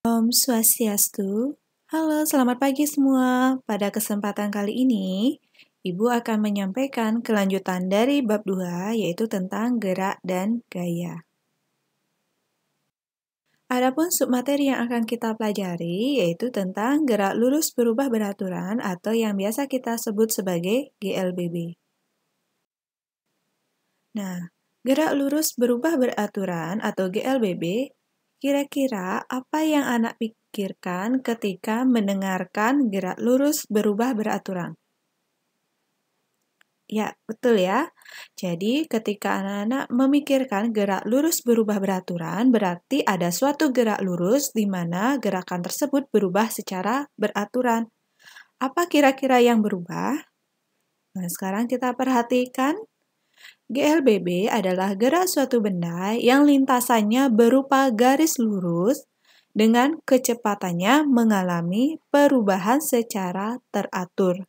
Om Swastiastu. Halo, selamat pagi semua. Pada kesempatan kali ini, Ibu akan menyampaikan kelanjutan dari bab 2, yaitu tentang gerak dan gaya. Adapun submateri yang akan kita pelajari yaitu tentang gerak lurus berubah beraturan atau yang biasa kita sebut sebagai GLBB. Nah, gerak lurus berubah beraturan atau GLBB, kira-kira apa yang anak pikirkan ketika mendengarkan gerak lurus berubah beraturan? Ya, betul ya. Jadi, ketika anak-anak memikirkan gerak lurus berubah beraturan, berarti ada suatu gerak lurus di mana gerakan tersebut berubah secara beraturan. Apa kira-kira yang berubah? Nah, sekarang kita perhatikan. GLBB adalah gerak suatu benda yang lintasannya berupa garis lurus dengan kecepatannya mengalami perubahan secara teratur.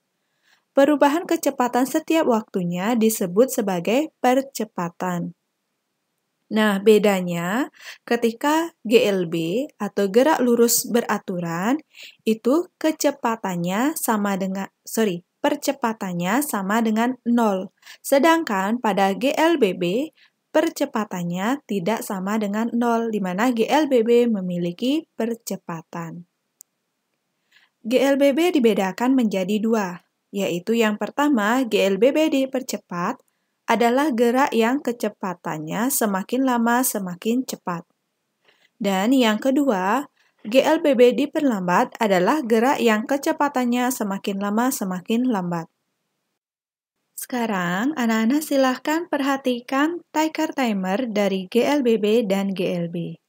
Perubahan kecepatan setiap waktunya disebut sebagai percepatan. Nah, bedanya ketika GLB atau gerak lurus beraturan itu percepatannya sama dengan 0. Sedangkan pada GLBB percepatannya tidak sama dengan 0, di mana GLBB memiliki percepatan. GLBB dibedakan menjadi 2, yaitu yang pertama GLBB dipercepat adalah gerak yang kecepatannya semakin lama semakin cepat. Dan yang kedua, GLBB diperlambat adalah gerak yang kecepatannya semakin lama semakin lambat. Sekarang, anak-anak silahkan perhatikan ticker timer dari GLBB dan GLB.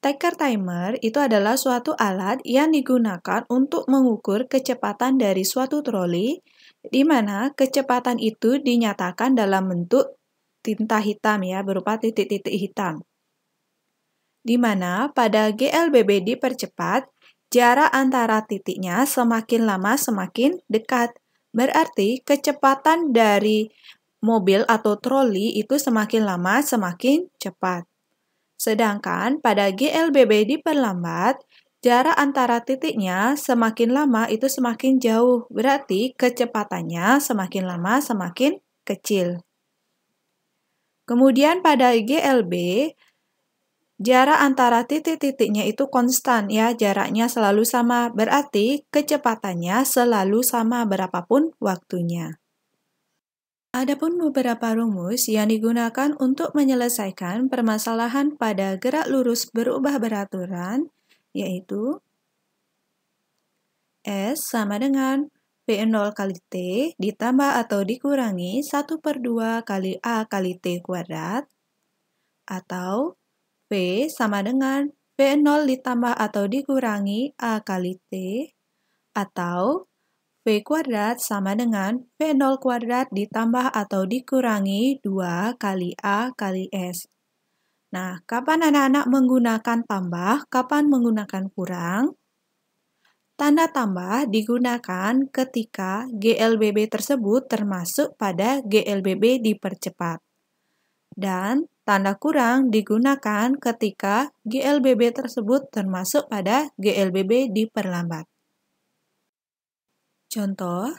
Ticker timer itu adalah suatu alat yang digunakan untuk mengukur kecepatan dari suatu troli, di mana kecepatan itu dinyatakan dalam bentuk tinta hitam ya, berupa titik-titik hitam. Di mana pada GLBB dipercepat, jarak antara titiknya semakin lama semakin dekat. Berarti kecepatan dari mobil atau troli itu semakin lama semakin cepat. Sedangkan pada GLBB diperlambat, jarak antara titiknya semakin lama itu semakin jauh. Berarti kecepatannya semakin lama semakin kecil. Kemudian pada GLB, jarak antara titik-titiknya itu konstan ya, jaraknya selalu sama, berarti kecepatannya selalu sama berapapun waktunya. Adapun beberapa rumus yang digunakan untuk menyelesaikan permasalahan pada gerak lurus berubah beraturan, yaitu S sama dengan V0 kali T ditambah atau dikurangi 1/2 kali A kali T kuadrat, atau V sama dengan V0 ditambah atau dikurangi A kali T, atau V kuadrat sama dengan V0 kuadrat ditambah atau dikurangi 2 kali A kali S. Nah, kapan anak-anak menggunakan tambah, kapan menggunakan kurang? Tanda tambah digunakan ketika GLBB tersebut termasuk pada GLBB dipercepat. Dan tanda kurang digunakan ketika GLBB tersebut termasuk pada GLBB diperlambat. Contoh,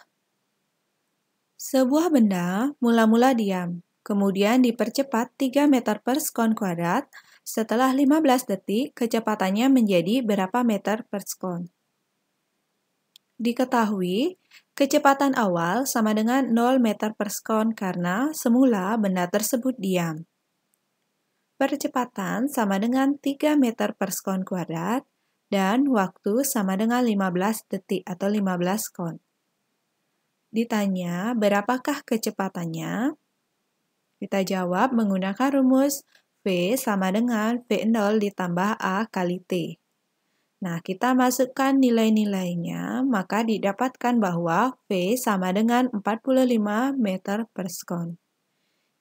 sebuah benda mula-mula diam, kemudian dipercepat 3 meter per sekon kuadrat, setelah 15 detik kecepatannya menjadi berapa meter per sekon? Diketahui, kecepatan awal sama dengan 0 meter per sekon karena semula benda tersebut diam. Percepatan sama dengan 3 meter per sekon kuadrat, dan waktu sama dengan 15 detik atau 15 sekon. Ditanya, berapakah kecepatannya? Kita jawab menggunakan rumus V sama dengan V0 ditambah A kali T. Nah, kita masukkan nilai-nilainya, maka didapatkan bahwa V sama dengan 45 meter per sekon.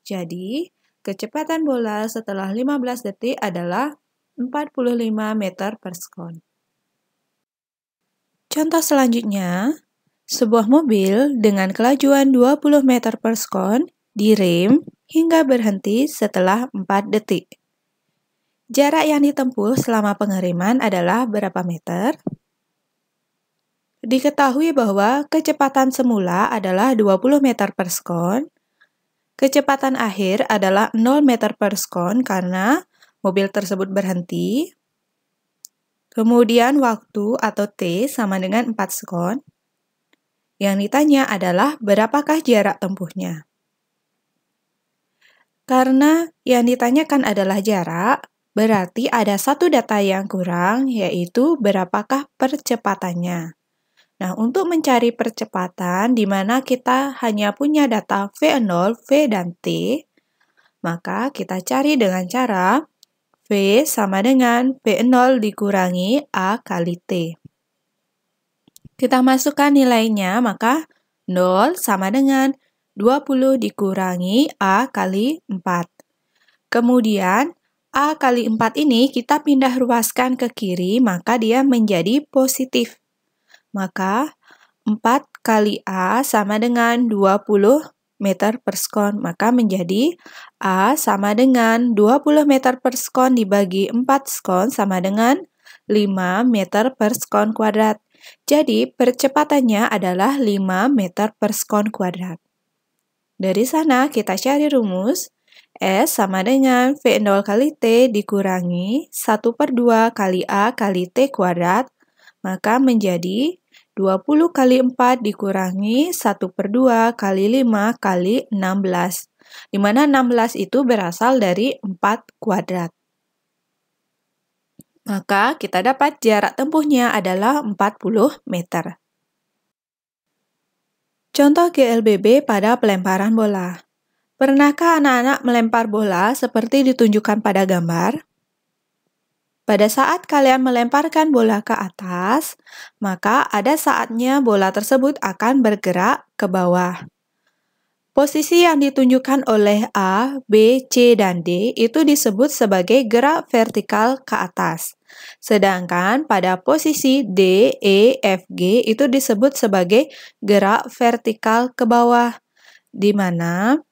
Jadi, kecepatan bola setelah 15 detik adalah 45 meter per sekon. Contoh selanjutnya, sebuah mobil dengan kelajuan 20 meter per sekon direm hingga berhenti setelah 4 detik. Jarak yang ditempuh selama pengiriman adalah berapa meter? Diketahui bahwa kecepatan semula adalah 20 meter per sekon. Kecepatan akhir adalah 0 meter per sekon karena mobil tersebut berhenti. Kemudian waktu atau T sama dengan 4 sekon. Yang ditanya adalah berapakah jarak tempuhnya. Karena yang ditanyakan adalah jarak, berarti ada satu data yang kurang, yaitu berapakah percepatannya. Nah, untuk mencari percepatan di mana kita hanya punya data V0, V, dan T, maka kita cari dengan cara V sama dengan V0 dikurangi A kali T. Kita masukkan nilainya, maka 0 sama dengan 20 dikurangi A kali 4. Kemudian, A kali 4 ini kita pindah ruaskan ke kiri, maka dia menjadi positif. Maka 4 kali A sama dengan 20 meter per sekon. Maka menjadi A sama dengan 20 meter per sekon dibagi 4 sekon sama dengan 5 meter per sekon kuadrat. Jadi, percepatannya adalah 5 meter per sekon kuadrat. Dari sana, kita cari rumus. S sama dengan V0 kali T dikurangi 1/2 kali A kali T kuadrat, maka menjadi 20 kali 4 dikurangi 1/2 kali 5 kali 16, di mana 16 itu berasal dari 4 kuadrat. Maka kita dapat jarak tempuhnya adalah 40 meter. Contoh GLBB pada pelemparan bola. Pernahkah anak-anak melempar bola seperti ditunjukkan pada gambar? Pada saat kalian melemparkan bola ke atas, maka ada saatnya bola tersebut akan bergerak ke bawah. Posisi yang ditunjukkan oleh A, B, C, dan D itu disebut sebagai gerak vertikal ke atas. Sedangkan pada posisi D, E, F, G itu disebut sebagai gerak vertikal ke bawah, di mana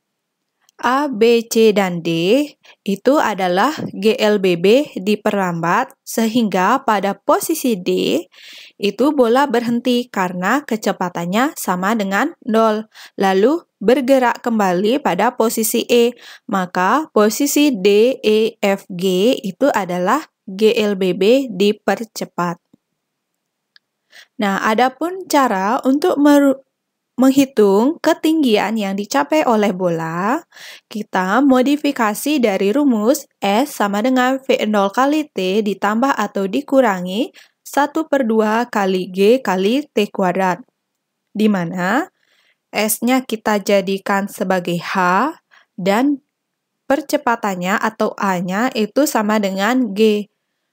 A, B, C, dan D itu adalah GLBB diperlambat sehingga pada posisi D itu bola berhenti karena kecepatannya sama dengan 0, lalu bergerak kembali pada posisi E. Maka posisi D, E, F, G itu adalah GLBB dipercepat. Nah, adapun cara untuk menghitung ketinggian yang dicapai oleh bola, kita modifikasi dari rumus S sama dengan V0 kali T ditambah atau dikurangi 1/2 kali G kali T kuadrat, di mana S-nya kita jadikan sebagai H dan percepatannya atau A-nya itu sama dengan G.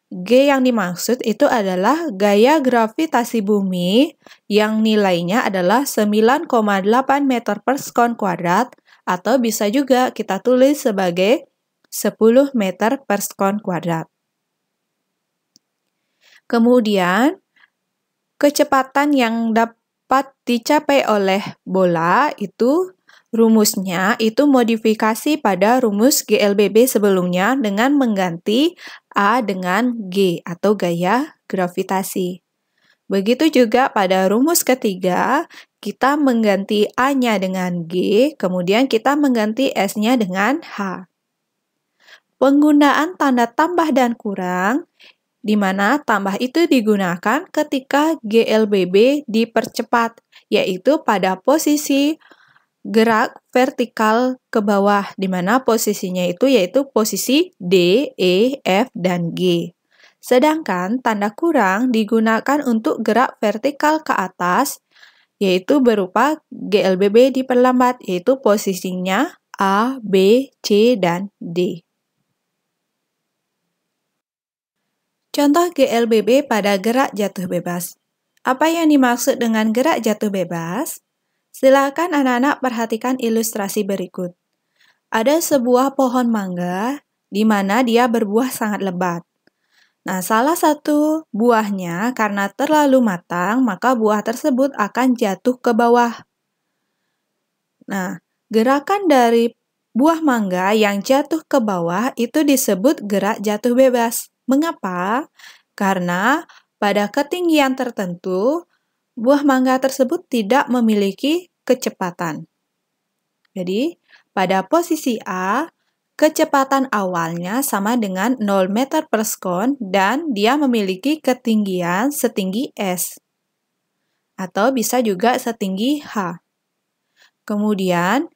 G yang dimaksud itu adalah gaya gravitasi bumi yang nilainya adalah 9,8 meter per sekon kuadrat atau bisa juga kita tulis sebagai 10 meter per sekon kuadrat. Kemudian, kecepatan yang dapat dicapai oleh bola itu rumusnya itu modifikasi pada rumus GLBB sebelumnya dengan mengganti A dengan G atau gaya gravitasi. Begitu juga pada rumus ketiga, kita mengganti A-nya dengan G, kemudian kita mengganti S-nya dengan H. Penggunaan tanda tambah dan kurang, di mana tambah itu digunakan ketika GLBB dipercepat, yaitu pada posisi gerak vertikal ke bawah, di mana posisinya itu yaitu posisi D, E, F, dan G. Sedangkan tanda kurang digunakan untuk gerak vertikal ke atas, yaitu berupa GLBB diperlambat, yaitu posisinya A, B, C, dan D. Contoh GLBB pada gerak jatuh bebas. Apa yang dimaksud dengan gerak jatuh bebas? Silakan anak-anak perhatikan ilustrasi berikut. Ada sebuah pohon mangga di mana dia berbuah sangat lebat. Nah, salah satu buahnya karena terlalu matang, maka buah tersebut akan jatuh ke bawah. Nah, gerakan dari buah mangga yang jatuh ke bawah itu disebut gerak jatuh bebas. Mengapa? Karena pada ketinggian tertentu, buah mangga tersebut tidak memiliki kecepatan. Jadi, pada posisi A, kecepatan awalnya sama dengan 0 meter per sekon dan dia memiliki ketinggian setinggi S. Atau bisa juga setinggi H. Kemudian,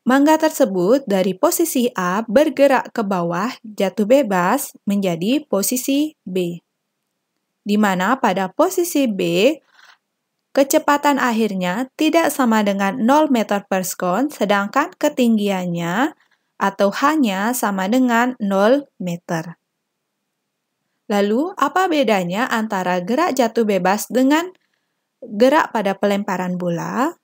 mangga tersebut dari posisi A bergerak ke bawah jatuh bebas menjadi posisi B. Di mana pada posisi B, kecepatan akhirnya tidak sama dengan 0 meter per sekon, sedangkan ketinggiannya atau hanya sama dengan 0 meter. Lalu, apa bedanya antara gerak jatuh bebas dengan gerak pada pelemparan bola?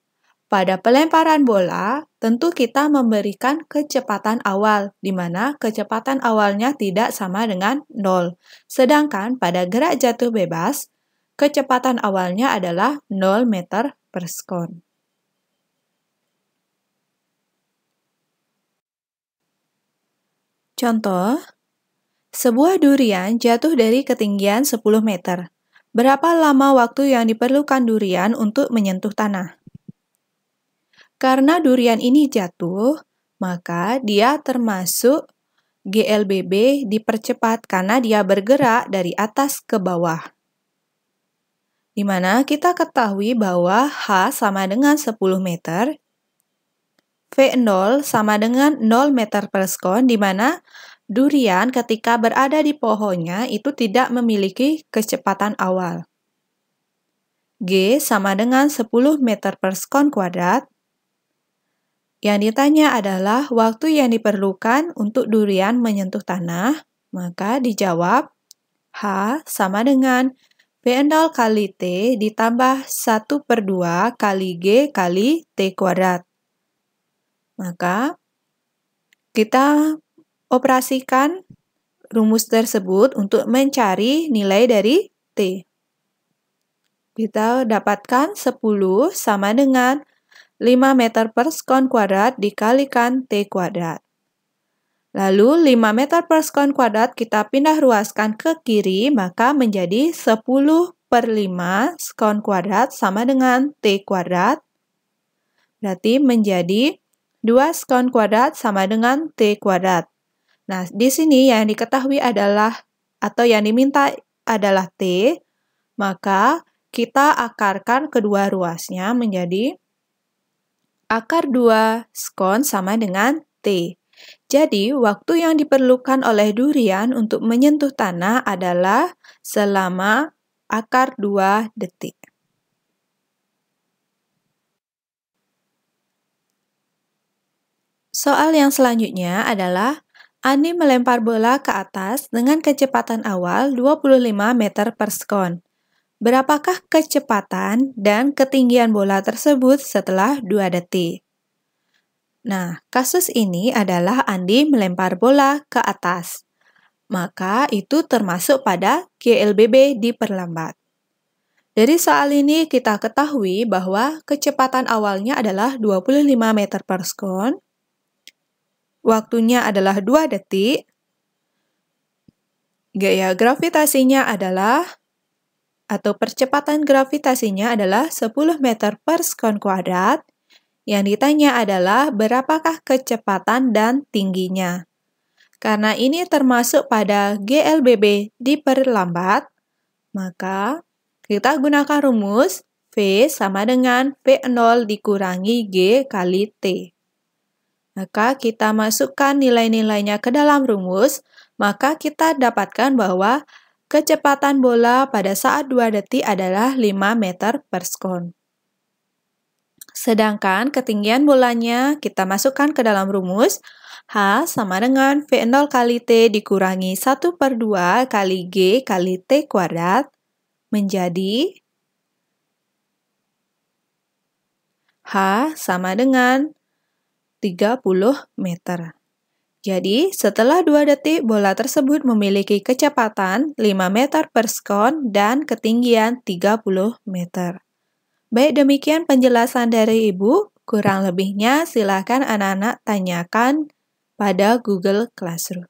Pada pelemparan bola, tentu kita memberikan kecepatan awal, di mana kecepatan awalnya tidak sama dengan 0. Sedangkan pada gerak jatuh bebas, kecepatan awalnya adalah 0 meter per sekon. Contoh, sebuah durian jatuh dari ketinggian 10 meter. Berapa lama waktu yang diperlukan durian untuk menyentuh tanah? Karena durian ini jatuh, maka dia termasuk GLBB dipercepat karena dia bergerak dari atas ke bawah. Di mana kita ketahui bahwa H sama dengan 10 meter, V0 sama dengan 0 meter per sekon, di mana durian ketika berada di pohonnya itu tidak memiliki kecepatan awal. G sama dengan 10 meter per sekon kuadrat. Yang ditanya adalah waktu yang diperlukan untuk durian menyentuh tanah, maka dijawab H sama dengan V0 kali T ditambah 1/2 kali G kali T kuadrat. Maka, kita operasikan rumus tersebut untuk mencari nilai dari T. Kita dapatkan 10 sama dengan 5 meter per sekon kuadrat dikalikan T kuadrat. Lalu 5 meter per sekon kuadrat kita pindah ruaskan ke kiri, maka menjadi 10/5 sekon kuadrat sama dengan T kuadrat. Berarti menjadi 2 sekon kuadrat sama dengan T kuadrat. Nah, di sini yang diketahui adalah, atau yang diminta adalah T, maka kita akarkan kedua ruasnya menjadi akar 2 sekon sama dengan T. Jadi, waktu yang diperlukan oleh durian untuk menyentuh tanah adalah selama akar 2 detik. Soal yang selanjutnya adalah Andi melempar bola ke atas dengan kecepatan awal 25 meter per sekon. Berapakah kecepatan dan ketinggian bola tersebut setelah 2 detik? Nah, kasus ini adalah Andi melempar bola ke atas. Maka itu termasuk pada GLBB diperlambat. Dari soal ini kita ketahui bahwa kecepatan awalnya adalah 25 meter per sekon. Waktunya adalah 2 detik. Gaya gravitasinya adalah, atau percepatan gravitasinya adalah 10 meter per sekon kuadrat. Yang ditanya adalah berapakah kecepatan dan tingginya. Karena ini termasuk pada GLBB diperlambat, maka kita gunakan rumus V sama dengan V0 dikurangi G kali T. Maka kita masukkan nilai-nilainya ke dalam rumus, maka kita dapatkan bahwa kecepatan bola pada saat 2 detik adalah 5 meter per sekon. Sedangkan ketinggian bolanya kita masukkan ke dalam rumus, H sama dengan V0 kali T dikurangi 1/2 kali G kali T kuadrat menjadi H sama dengan 30 meter. Jadi, setelah 2 detik, bola tersebut memiliki kecepatan 5 meter per sekon dan ketinggian 30 meter. Baik, demikian penjelasan dari Ibu. Kurang lebihnya silakan anak-anak tanyakan pada Google Classroom.